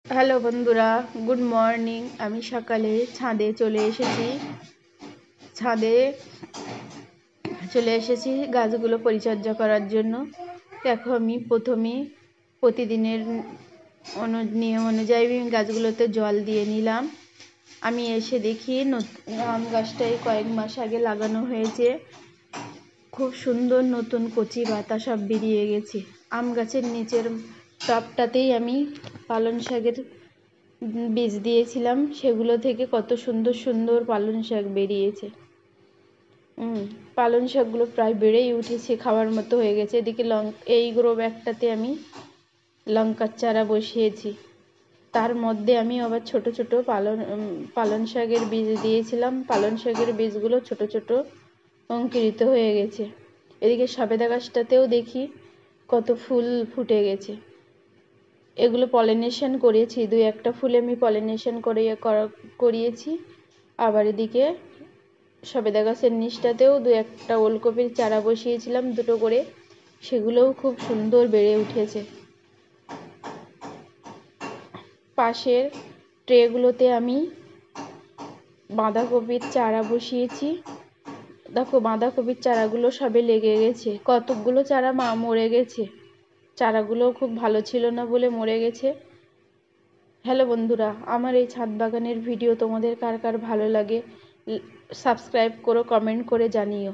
Hello বন্ধুরা, good morning. আমি সকালে ছাদে চলে এসেছি গাছগুলো পরিচর্যা করার জন্য। দেখো, আমি প্রথমে প্রতিদিনের নিয়ম অনুযায়ী আমি গাছগুলোতে জল দিয়ে নিলাম। আমি এসে দেখি আম গাছটাই কয়েক মাস আগে লাগানো হয়েছে, খুব সুন্দর নতুন কচি পাতা সব বেরিয়ে গেছে। আম গাছের নিচের টবটাতেই আমি পালং শাকের বীজ দিয়েছিলাম, সেগুলো থেকে কত সুন্দর সুন্দর পালং শাক বেরিয়েছে। পালং শাকগুলো প্রায় বেড়েই উঠেছে, খাওয়ার মতো হয়ে গেছে। এদিকে এই গ্রো ব্যাগটাতে আমি লঙ্কার চারা বসিয়েছি, তার মধ্যে আমি আবার ছোট ছোট পালং শাকের বীজ দিয়েছিলাম। পালং শাকের বীজগুলো ছোট ছোট অঙ্কুরিত হয়ে গেছে। এদিকে সবেদা গাছটাতেও দেখি কত ফুল ফুটে গেছে। এগুলো পলিনেশন করেছি, দুই একটা ফুলে আমি পলিনেশন করিয়েছি। আবার এদিকে সবেদা গাছের নিচটাতেও দু একটা ওলকপির চারা বসিয়েছিলাম, দুটো করে, সেগুলোও খুব সুন্দর বেড়ে উঠেছে। পাশের ট্রেগুলোতে আমি বাঁধাকপির চারা বসিয়েছি। দেখো, বাঁধাকপির চারাগুলো সবে লেগে গেছে, কতকগুলো চারা মরে গেছে। চারাগুলো খুব ভালো ছিল না বলে মরে গেছে। হ্যালো বন্ধুরা, আমার এই ছাদ বাগানের ভিডিও তোমাদের কার কার ভালো লাগে সাবস্ক্রাইব করো, কমেন্ট করে জানিও।